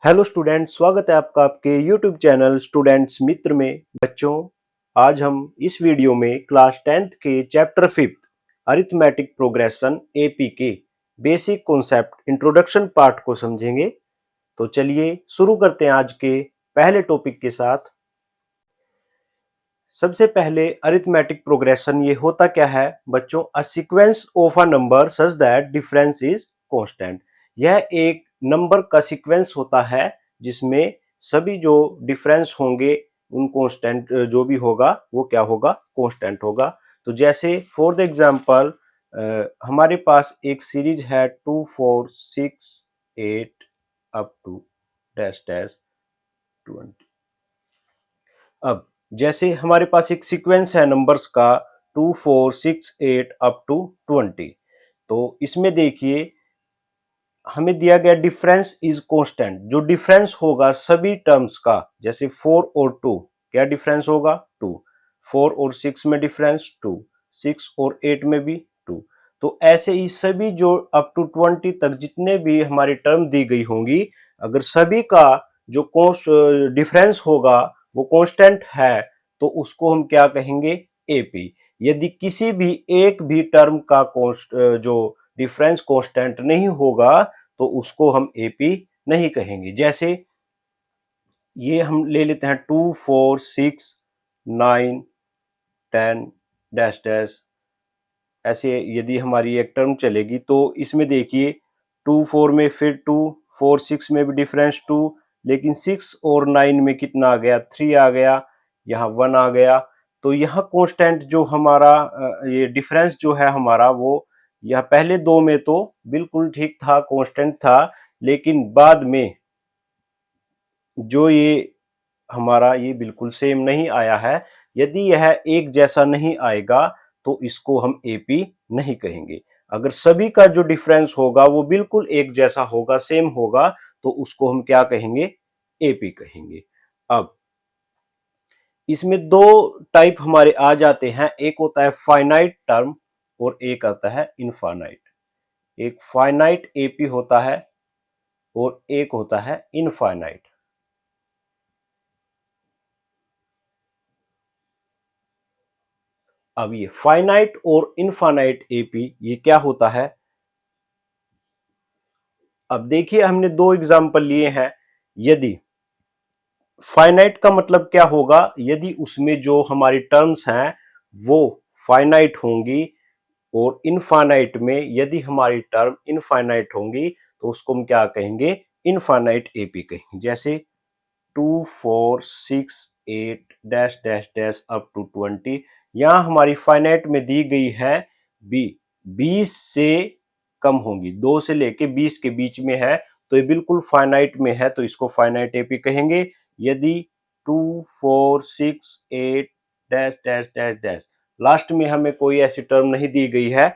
Hello student, स्वागत है आपका आपके यूट्यूब चैनल स्टूडेंट्स मित्र में। बच्चों, आज हम इस वीडियो में क्लास 10th के chapter 5th arithmetic progression AP के बेसिक कॉन्सेप्ट इंट्रोडक्शन पार्ट को समझेंगे। तो चलिए शुरू करते हैं आज के पहले टॉपिक के साथ। सबसे पहले अरिथमेटिक प्रोग्रेशन ये होता क्या है बच्चों? A sequence of a number such that difference is constant. यह एक नंबर का सीक्वेंस होता है जिसमें सभी जो डिफरेंस होंगे उन कांस्टेंट जो भी होगा वो क्या होगा? कांस्टेंट होगा। तो जैसे फॉर द एग्जांपल हमारे पास एक सीरीज है 2 4 6 8 अप टू डैश डैश 20। अब जैसे हमारे पास एक सीक्वेंस है नंबर्स का 2 4 6 8 अप टू 20। तो इसमें देखिए हमें दिया गया डिफरेंस इज कांस्टेंट। जो डिफरेंस होगा सभी टर्म्स का, जैसे 4 और 2, क्या डिफरेंस होगा? 2। 4 और 6 में डिफरेंस 2, 6 और 8 में भी 2। तो ऐसे ही सभी जो अप टू 20 तक जितने भी हमारी टर्म दी गई होंगी, अगर सभी का जो डिफरेंस होगा वो कांस्टेंट है तो उसको हम क्या कहेंगे? एपी। यदि किसी भी एक भी टर्म का जो डिफरेंस कांस्टेंट नहीं होगा तो उसको हम एपी नहीं कहेंगे। जैसे ये हम ले लेते हैं 2 4 6 9 10 डैश डैश। ऐसे यदि हमारी एक टर्म चलेगी तो इसमें देखिए 2 4 में फिर 2, 4 6 में भी डिफरेंस 2, लेकिन 6 और 9 में कितना आ गया? 3 आ गया, यहाँ 1 आ गया। तो यहाँ कांस्टेंट जो हमारा ये डिफरेंस जो है हमारा वो यह पहले दो में तो बिल्कुल ठीक था, कांस्टेंट था, लेकिन बाद में जो ये हमारा ये बिल्कुल सेम नहीं आया है। यदि यह एक जैसा नहीं आएगा तो इसको हम एपी नहीं कहेंगे। अगर सभी का जो डिफरेंस होगा वो बिल्कुल एक जैसा होगा, सेम होगा, तो उसको हम क्या कहेंगे? एपी कहेंगे। अब इसमें दो टाइप हमारे आ जाते हैं, एक होता है फाइनाइट टर्म और एक आता है इनफाइनाइट। एक फाइनाइट एपी होता है और एक होता है इनफाइनाइट। अब ये फाइनाइट और इनफाइनाइट एपी ये क्या होता है? अब देखिए हमने दो एग्जांपल लिए हैं। यदि फाइनाइट का मतलब क्या होगा? यदि उसमें जो हमारी टर्म्स हैं वो फाइनाइट होंगी, और इनफाइनाइट में यदि हमारी टर्म इनफाइनाइट होंगी तो उसको हम क्या कहेंगे? इनफाइनाइट एपी कहेंगे। जैसे 2 4 6 8 dash dash dash up to 20। यहां हमारी फाइनाइट में दी गई है बी 20 से कम होंगी, 2 से लेके 20 के बीच में है, तो ये बिल्कुल फाइनाइट में है, तो इसको फाइनाइट एपी कहेंगे। यदि 2 4 6 8 dash dash dash dash last में हमें कोई ऐसी टर्म नहीं दी गई है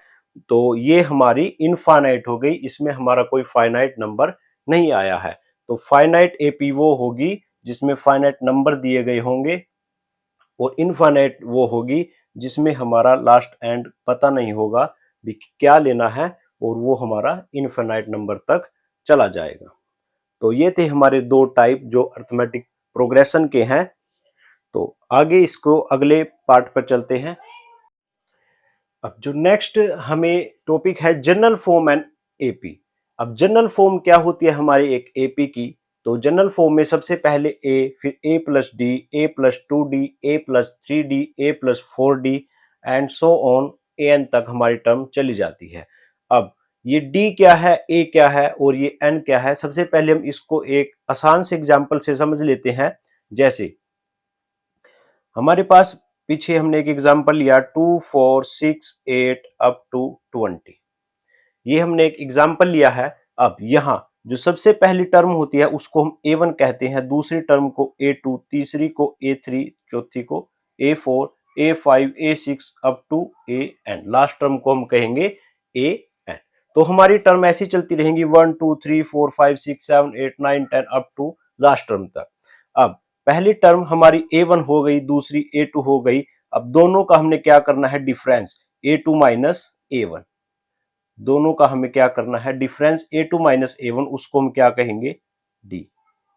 तो ये हमारी इनफाइनाइट हो गई, इसमें हमारा कोई फाइनाइट नंबर नहीं आया है। तो फाइनाइट एपी वो होगी जिसमें फाइनाइट नंबर दिए गए होंगे, और इनफाइनाइट वो होगी जिसमें हमारा लास्ट एंड पता नहीं होगा भी क्या लेना है, और वो हमारा इनफाइनाइट नंबर तक चला जाएगा। तो ये थे हमारे दो टाइप जो अरिथमेटिक प्रोग्रेशन के हैं। तो आगे इसको अगले पार्ट पर चलते हैं। अब जो नेक्स्ट हमें टॉपिक है जनरल फॉर्म एंड एपी। अब जनरल फॉर्म क्या होती है हमारी एक एपी की? तो जनरल फॉर्म में सबसे पहले ए, फिर A plus D, A plus 2d, A plus 3d, A plus 4d and so on N तक हमारी टर्म चली जाती है। अब ये डी क्या है, ए क्या है और ये एन क्या है? सबसे पहले हम इसको एक आसान से एग्जाम्पल से समझ लेते हैं। जैसे हमारे पास पीछे हमने एक एग्जांपल लिया 2 4 6 8 अप टू 20। ये हमने एक एग्जांपल लिया है। अब यहाँ जो सबसे पहली टर्म होती है उसको हम A1 कहते हैं, दूसरी टर्म को A2, तीसरी को A3, चौथी को A4, A5, A6 up to AN, last term को हम कहेंगे AN। तो हमारी टर्म ऐसी चलती रहेंगी 1 2 3 4 5 6 7 8 9 10 अप टू लास्ट टर्म तक। अब पहली टर्म हमारी A1 हो गई, दूसरी A2 हो गई। अब दोनों का हमने क्या करना है? Difference A2 minus A1। दोनों का हमें क्या करना है? डिफरेंस A2 माइनस A1, उसको हम क्या कहेंगे? डी।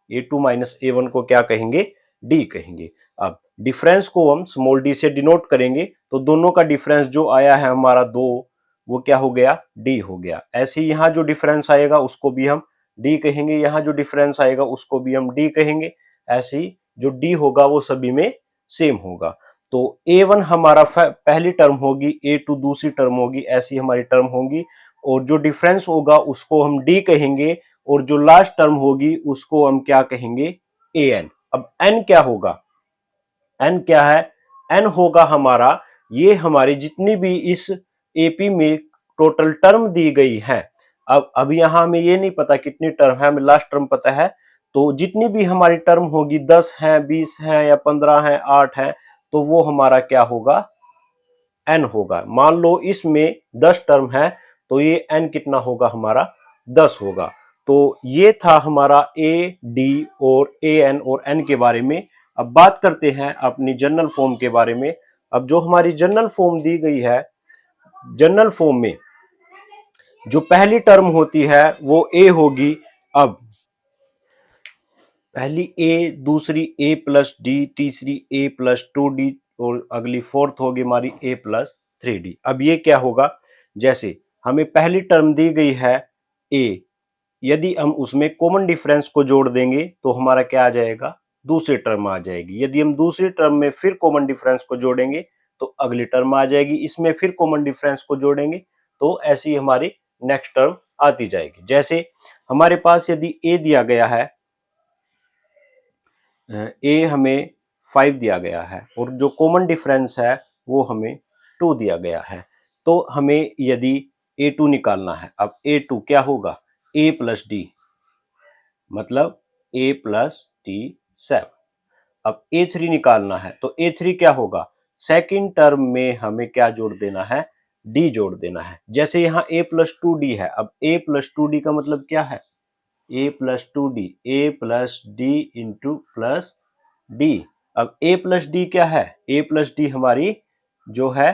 A2 माइनस A1 को क्या कहेंगे, D कहेंगे। अब डिफरेंस को हम स्मॉल d से डिनोट करेंगे, तो दोनों का डिफरेंस जो आया है हमारा 2, वो क्या हो गया, D हो गया। ऐसे ही यहाँ जो डिफरेंस आएगा उसको भी हम D कहेंगे, यहाँ जो डिफरेंस आएगा उसको भी हम D कहेंगे। ऐसे ही जो D होगा वो सभी में सेम होगा। तो A1 हमारा पहली टर्म होगी, A2 दूसरी टर्म होगी, ऐसी हमारी टर्म होगी। और जो डिफरेंस होगा उसको हम D कहेंगे, और जो लास्ट टर्म होगी उसको हम क्या कहेंगे, AN। अब N क्या होगा, N क्या है, N होगा हमारा, ये हमारी जितनी भी इस AP में टोटल टर्म दी गई है। अब यहां हमें ये नहीं पता कितनी टर्म है, हमें लास्ट टर्म पता है। तो जितनी भी हमारी टर्म होगी, 10 है, 20 है, या 15 है, 8 है, तो वो हमारा क्या होगा, N होगा। मान लो इसमें 10 टर्म है, तो ये N कितना होगा हमारा, 10 होगा। तो ये था हमारा A, D और AN और N के बारे में। अब बात करते हैं अपनी जनरल फॉर्म के बारे में। अब जो हमारी जनरल फॉर्म दी गई है, जनरल फॉर्म में जो पहली टर्म होती है वो A होगी। अब पहली A, दूसरी A प्लस D, तीसरी A प्लस 2D, और अगली फोर्थ होगी हमारी A प्लस 3D। अब ये क्या होगा, जैसे हमें पहली टर्म दी गई है A, यदि हम उसमें कॉमन डिफरेंस को जोड़ देंगे तो हमारा क्या आ जाएगा, दूसरी टर्म आ जाएगी। यदि हम दूसरी टर्म में फिर कॉमन डिफरेंस को जोड़ेंगे तो अगली टर्म आ जाएगी, इसमें फिर कॉमन डिफरेंस को जोड़ेंगे तो ऐसी हमारी नेक्स्ट टर्म आती जाएगी। जैसे हमारे पास यदि A दिया गया है, A हमें 5 दिया गया है, और जो कॉमन डिफरेंस है वो हमें 2 दिया गया है, तो हमें यदि A2 निकालना है। अब A2 क्या होगा, A प्लस D, मतलब A प्लस D 7। अब A3 निकालना है, तो A3 क्या होगा, सेकेंड टर्म में हमें क्या जोड़ देना है, D जोड़ देना है। जैसे यहाँ A प्लस 2D है, अब A प्लस 2D का मतलब क्या है, A plus 2D, A plus D into plus D। अब A प्लस D क्या है, A प्लस D हमारी जो है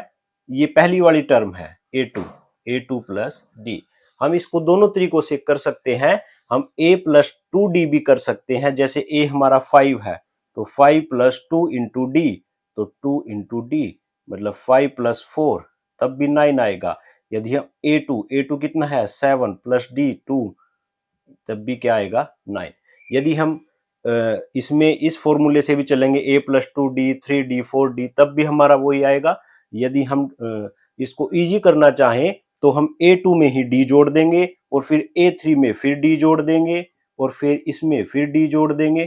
ये पहली वाली टर्म है A2 प्लस D। हम इसको दोनों तरीकों से कर सकते हैं, हम A प्लस 2D भी कर सकते हैं। जैसे A हमारा 5 है, तो 5 प्लस 2 इंटू D, तो 2 इंटू D, मतलब 5 प्लस 4, तब भी 9 आएगा। यदि हम A2 कितना है, 7 प्लस D 2, तब भी क्या आएगा, 9। यदि हम इसमें इस फॉर्मूले से भी चलेंगे, A plus 2D 3D 4D, तब भी हमारा वही आएगा। यदि हम इसको इजी करना चाहें तो हम A2 में ही D जोड़ देंगे, और फिर A3 में फिर D जोड़ देंगे, और फिर इसमें फिर D जोड़ देंगे,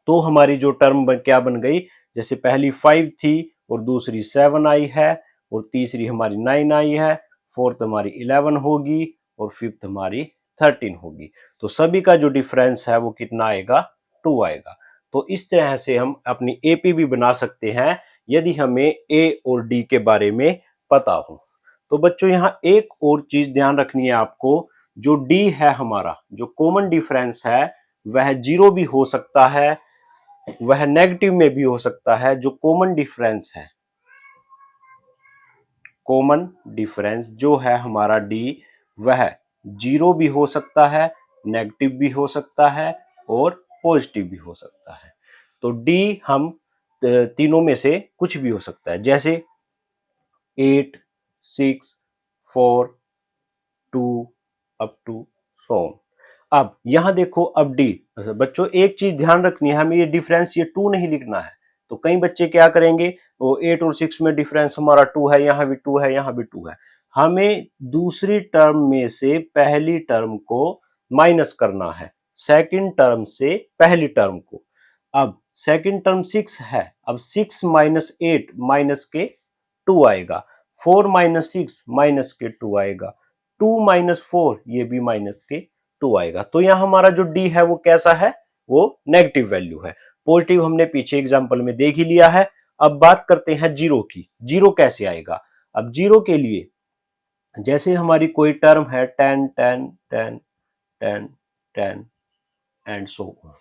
तो हमारी जो टर्म क्या बन गई, जैसे पहली 5 थी और दूसरी 7 आई है, और तीसरी हमारी 9 आई है, फोर्थ हमारी 11 होगी, और फिफ्थ हमारी 13 होगी। तो सभी का जो डिफरेंस है वो कितना आएगा, 2 आएगा। तो इस तरह से हम अपनी एपी भी बना सकते हैं यदि हमें ए और डी के बारे में पता हो। तो बच्चों यहाँ एक और चीज ध्यान रखनी है आपको, जो डी है हमारा, जो कॉमन डिफरेंस है, वह 0 भी हो सकता है, वह नेगेटिव में भी हो सकता है। जो कॉमन डिफरेंस है, कॉमन डिफरेंस जो है हमारा डी, वह 0 भी हो सकता है, नेगेटिव भी हो सकता है, और पॉजिटिव भी हो सकता है। तो डी हम तीनों में से कुछ भी हो सकता है, जैसे 8, 6, 4, 2 अप टू सो। अब यहां देखो, अब डी, बच्चों एक चीज ध्यान रखनी है, हमें ये डिफरेंस ये 2 नहीं लिखना है। तो कई बच्चे क्या करेंगे, वो 8 और 6 में डिफरेंस हमारा 2 है, यहां भी 2 है, यहां भी 2 है। हमें दूसरी टर्म में से पहली टर्म को माइनस करना है, सेकंड टर्म से पहली टर्म को। अब सेकंड टर्म 6 है, अब 6 माइनस 8 माइनस के 2 आएगा, 4 माइनस 6 माइनस के 2 आएगा, 2 माइनस 4 ये भी माइनस के 2 आएगा। तो यहाँ हमारा जो डी है वो कैसा है, वो नेगेटिव वैल्यू है। पॉजिटिव हमने पीछे एग्जांपल में देख ही लिया है। अब बात करते हैं जीरो की, जीरो कैसे आएगा। अब जीरो के लिए जैसे हमारी कोई टर्म है 10 10 10 10 10 एंड सो ऑन।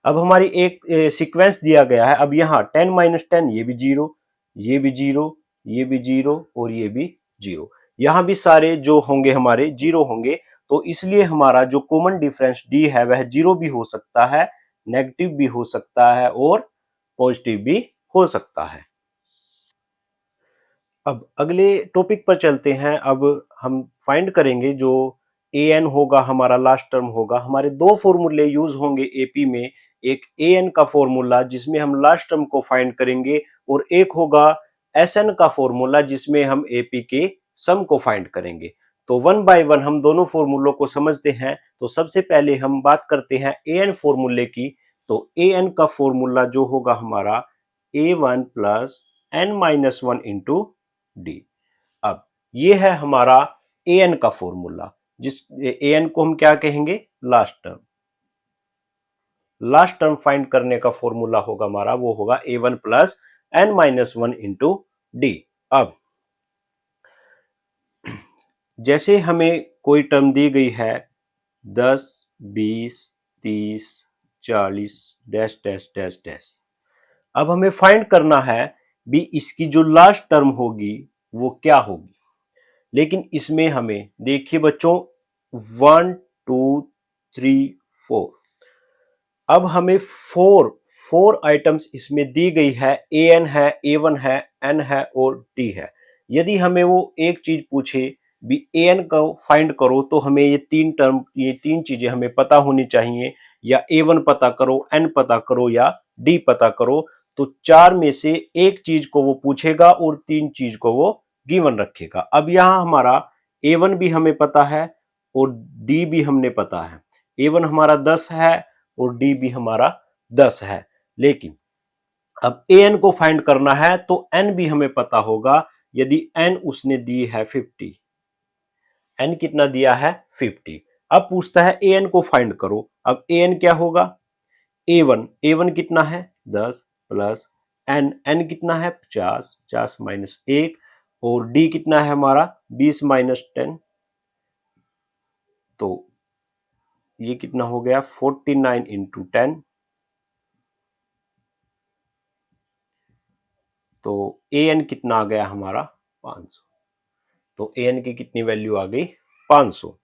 अब हमारी एक सीक्वेंस दिया गया है। अब यहाँ 10 माइनस 10 ये भी जीरो, ये भी जीरो, ये भी जीरो, और ये भी जीरो। यहाँ भी सारे जो होंगे हमारे जीरो होंगे। तो इसलिए हमारा जो कॉमन डिफरेंस डी है वह जीरो भी हो सकता है, नेगेटिव भी हो सकता है और पॉजिटिव भी हो सकता है। अब अगले टॉपिक पर चलते हैं। अब हम फाइंड करेंगे जो ए एन होगा, हमारा लास्ट टर्म होगा। हमारे दो फॉर्मूले यूज होंगे एपी में, एक ए एन का फॉर्मूला जिसमें हम लास्ट टर्म को फाइंड करेंगे, और एक होगा एस एन का फॉर्मूला जिसमें हम एपी के सम को फाइंड करेंगे। तो वन बाय वन हम दोनों फॉर्मूलों को समझते हैं। तो सबसे पहले हम बात करते हैं ए एन फॉर्मूले की। तो ए एन का फॉर्मूला जो होगा हमारा A one plus N minus one into D. अब ये है हमारा ए एन का फॉर्मूला, जिस ए एन को हम क्या कहेंगे, last term. Last term find करने का फॉर्मूला होगा हमारा, वो होगा A one plus N minus one into D. अब जैसे हमें कोई टर्म दी गई है 10, 20, 30, 40 डैश डैश डैश डैश। अब हमें फाइंड करना है भी इसकी जो लास्ट टर्म होगी वो क्या होगी। लेकिन इसमें हमें देखिए बच्चों 1 2 3 4, अब हमें फोर आइटम्स इसमें दी गई है। ए एन है, ए वन है, एन है और टी है। यदि हमें वो एक चीज पूछे भी ए एन को फाइंड करो, तो हमें ये तीन चीजें हमें पता होनी चाहिए। या ए वन पता करो, एन पता करो या डी पता करो। तो चार में से एक चीज को वो पूछेगा और तीन चीज को वो गिवन रखेगा। अब यहाँ हमारा ए वन भी हमें पता है और डी भी हमने पता है। ए वन हमारा 10 है और डी भी हमारा 10 है। लेकिन अब ए एन को फाइंड करना है तो एन भी हमें पता होगा। यदि एन उसने दी है 50, एन कितना दिया है 50। अब पूछता है ए एन को फाइंड करो। अब ए एन क्या होगा, ए वन कितना है 10 प्लस एन, एन कितना है 50, 50 माइनस 1, और डी कितना है हमारा 20 माइनस 10। तो ये कितना हो गया 49 इंटू 10। तो ए एन कितना आ गया हमारा 500। तो ए एन की कितनी वैल्यू आ गई 500।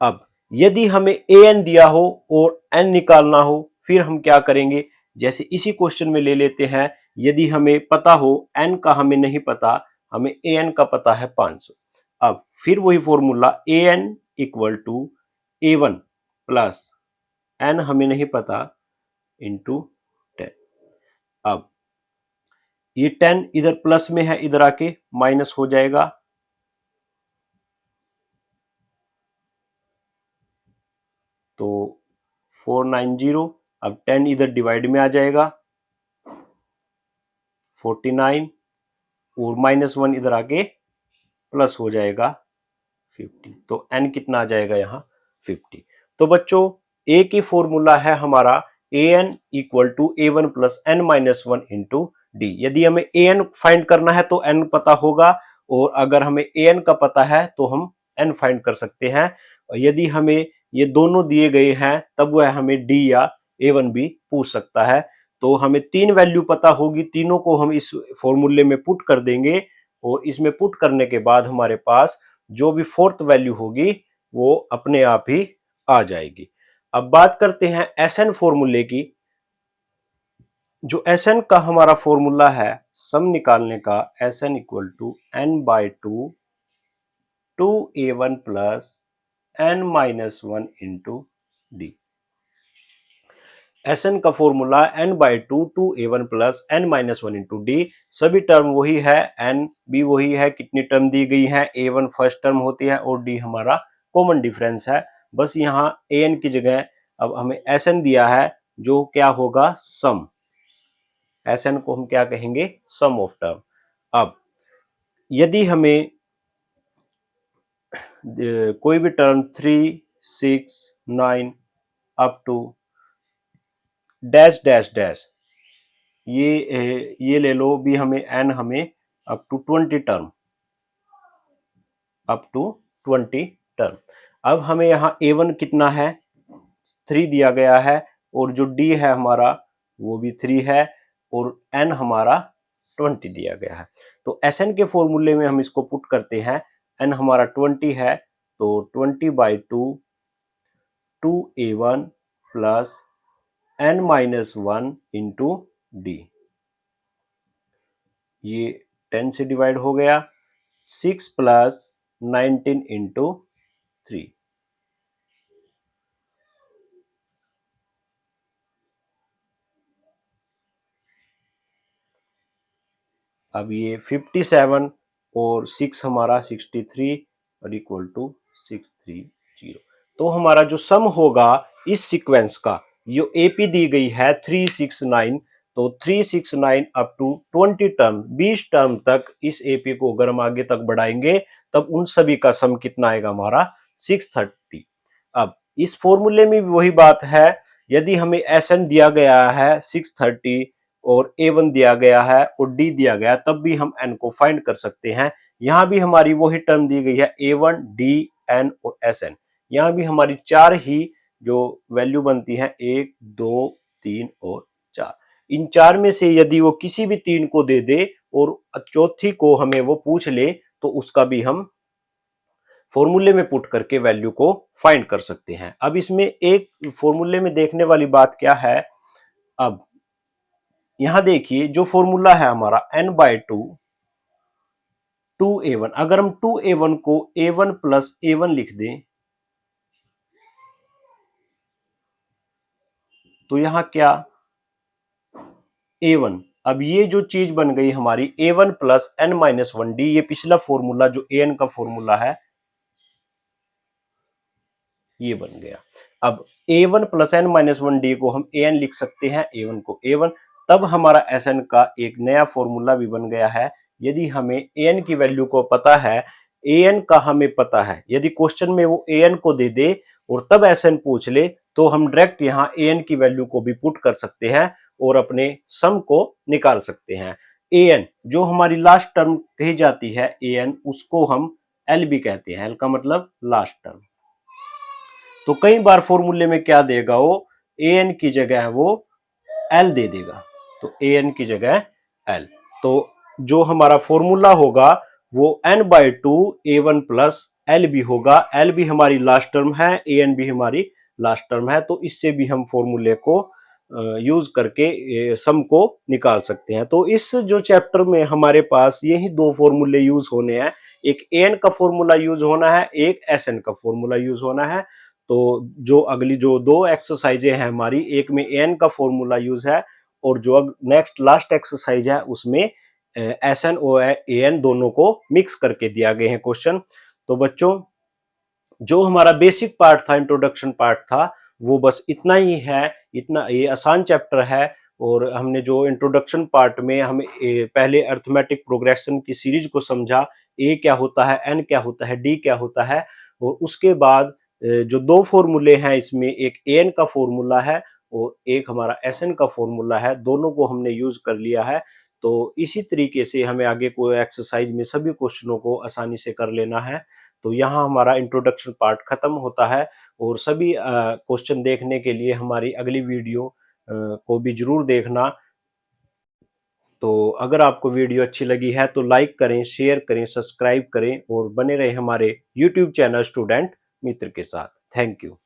अब यदि हमें ए एन दिया हो और एन निकालना हो, फिर हम क्या करेंगे, जैसे इसी क्वेश्चन में ले लेते हैं। यदि हमें पता हो एन का हमें नहीं पता, हमें ए एन का पता है 500। अब फिर वही formula A N equal to A one plus N हमें नहीं पता इंटू 10। अब ये 10 इधर प्लस में है, इधर आके माइनस हो जाएगा। तो 490, अब 10 इधर डिवाइड में आ जाएगा 49, और माइनस 1 इधर आके प्लस हो जाएगा 50। तो n कितना आ जाएगा यहाँ 50। तो बच्चों a की फॉर्मूला है हमारा A N equal to A one plus N minus one into D. यदि हमें ए एन फाइंड करना है तो n पता होगा, और अगर हमें ए एन का पता है तो हम n फाइंड कर सकते हैं। और यदि हमें ये दोनों दिए गए हैं तब वह हमें डी या ए वन भी पूछ सकता है। तो हमें तीन वैल्यू पता होगी, तीनों को हम इस फॉर्मूले में पुट कर देंगे, और इसमें पुट करने के बाद हमारे पास जो भी फोर्थ वैल्यू होगी वो अपने आप ही आ जाएगी। अब बात करते हैं एस एन फॉर्मूले की। जो एस एन का हमारा फॉर्मूला है सम निकालने का, S N equal to N by two two A one plus N minus one into D. S N का formula N by two A one plus N minus one into D. सभी term वही है, N भी वही है। कितनी term दी गई है, ए वन फर्स्ट टर्म होती है और डी हमारा कॉमन डिफरेंस है। बस यहाँ ए एन की जगह अब हमें एस एन दिया है, जो क्या होगा सम। एस एन को हम क्या कहेंगे, सम ऑफ टर्म। अब यदि हमें कोई भी term 3, 6, 9 up to dash dash dash, ये ले लो भी, हमें एन हमें up to 20 term, up to 20 term. अब हमें यहाँ ए वन कितना है 3 दिया गया है, और जो डी है हमारा वो भी 3 है, और एन हमारा 20 दिया गया है। तो एस एन के फॉर्मूले में हम इसको पुट करते हैं। एन हमारा 20 है, तो 20 by two A one plus n-1 into D, ये 10 से डिवाइड हो गया, 6 प्लस 19 इंटू 3, अब ये 57 और 6 हमारा 63 और इक्वल टू 630। तो हमारा जो सम होगा इस सीक्वेंस का, जो एपी दी गई है 369, तो 369 अप टू 20 टर्म, 20 टर्म तक इस एपी को अगर हम आगे तक बढ़ाएंगे तब उन सभी का सम कितना आएगा हमारा 630। अब इस फॉर्मूले में भी वही बात है, यदि हमें एसएन दिया गया है 630 और A1 दिया गया है और D दिया गया, तब भी हम N को फाइंड कर सकते हैं। यहां भी हमारी वही टर्म दी गई है A1, D, N और Sn। यहां भी हमारी चार ही जो वैल्यू बनती है, 1, 2, 3 और 4। इन चार में से यदि वो किसी भी तीन को दे दे और चौथी को हमें वो पूछ ले, तो उसका भी हम फॉर्मूले में पुट करके वैल्यू को फाइंड कर सकते हैं। अब इसमें एक फॉर्मूले में देखने वाली बात क्या है, अब यहां देखिए जो फॉर्मूला है हमारा n/2 2a1, अगर हम 2a1 को a1 प्लस a1 लिख दें तो यहां क्या a1, अब ये जो चीज बन गई हमारी a1 प्लस n-1d, ये पिछला फॉर्मूला जो an का फॉर्मूला है ये बन गया। अब a1 प्लस n-1d को हम an लिख सकते हैं, a1 को a1, तब हमारा sn का एक नया फॉर्मूला भी बन गया है। यदि हमें an की वैल्यू को पता है, an का हमें पता है, यदि क्वेश्चन में वो an को दे दे और तब sn पूछ ले, तो हम डायरेक्ट यहाँ an की वैल्यू को भी पुट कर सकते हैं और अपने सम को निकाल सकते हैं। an जो हमारी लास्ट टर्म कही जाती है an, उसको हम l भी कहते हैं, l का मतलब लास्ट टर्म। तो कई बार फॉर्मूले में क्या देगा वो, an की जगह वो l दे देगा, तो an की जगह l। तो जो हमारा फॉर्मूला होगा वो n/2 a1 प्लस l भी होगा, l भी हमारी लास्ट टर्म है, an भी हमारी लास्ट टर्म है। तो इससे भी हम फॉर्मूले को यूज करके सम को निकाल सकते हैं। तो इस जो चैप्टर में हमारे पास यही दो फॉर्मूले यूज होने हैं, एक an का फॉर्मूला यूज होना है, एक sn का फॉर्मूला यूज होना है। तो जो अगली जो दो एक्सरसाइजें हैं हमारी, एक में an का फॉर्मूला यूज है और जो नेक्स्ट लास्ट एक्सरसाइज है उसमें SN और AN दोनों को मिक्स करके दिया गए हैं क्वेश्चन। तो बच्चों जो हमारा बेसिक पार्ट था, इंट्रोडक्शन पार्ट था, वो बस इतना ही है। इतना ये आसान चैप्टर है और हमने जो इंट्रोडक्शन पार्ट में हम पहले अर्थमेटिक प्रोग्रेशन की सीरीज को समझा, ए क्या होता है, एन क्या होता है, डी क्या होता है, और उसके बाद जो दो फॉर्मूले हैं इसमें, एक एन का फॉर्मूला है और एक हमारा एस एन का फॉर्मूला है, दोनों को हमने यूज कर लिया है। तो इसी तरीके से हमें आगे कोई एक्सरसाइज में सभी क्वेश्चनों को आसानी से कर लेना है। तो यहाँ हमारा इंट्रोडक्शन पार्ट खत्म होता है और सभी क्वेश्चन देखने के लिए हमारी अगली वीडियो को भी जरूर देखना। तो अगर आपको वीडियो अच्छी लगी है तो लाइक करें, शेयर करें, सब्सक्राइब करें और बने रहे हमारे यूट्यूब चैनल स्टूडेंट मित्र के साथ। Thank you.